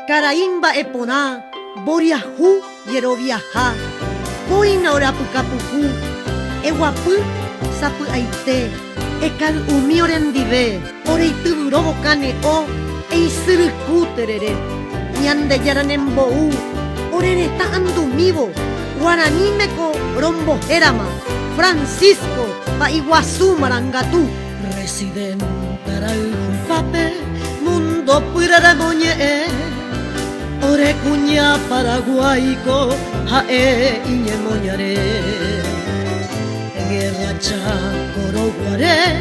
Caraimba eponá, boriahu yeroviaha, poina orapucapuhu, eguapu, sapu aite, ekal umiorendive, oreituburo cane o, eisiruku terere, ñande yaranemboú, orereta andumivo, guaranímeco rombo jerama, Francisco, pa Iguazú marangatu, residenta pape, mundo purara moñe, ore cuña paraguaico, jae iñe moñare, guerra chacoro guare,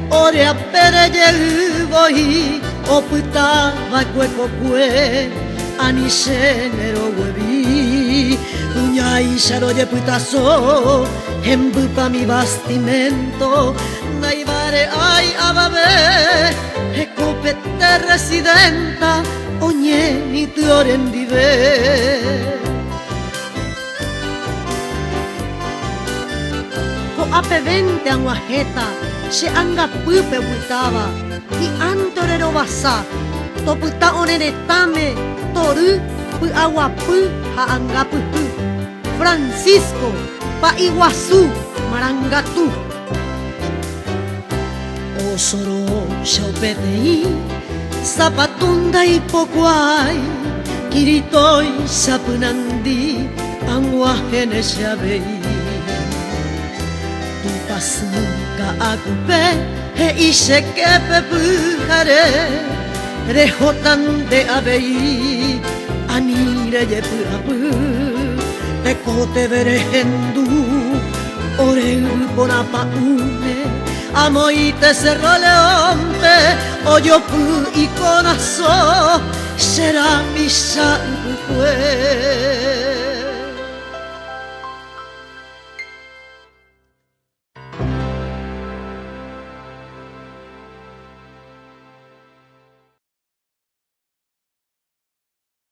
ore apere yelboi, oputa vacueco cue, anisenero huevi, cuña y charoye putazo, embupa mi bastimento, naivare ay ababe, ecopete residenta, oñe ni teorendive. Ko ape vente anguajeta, se anga pupe butaba, y antorero basa, toputa oneretame, toru, pu aguapu, ha anga pupu, Francisco, pa Iguazú, marangatu. Osoro xaupetei, zapatunda y pocuay, kiritoi sapunandi, anguajene xabei. Tu pasuka akupe, he ishe kepe pujare, rejotan de abei, anire ye puapu, pecote verehendu, oreu bonapaume, amoite cerro leonte, oyopu y conazo, será mi sangue.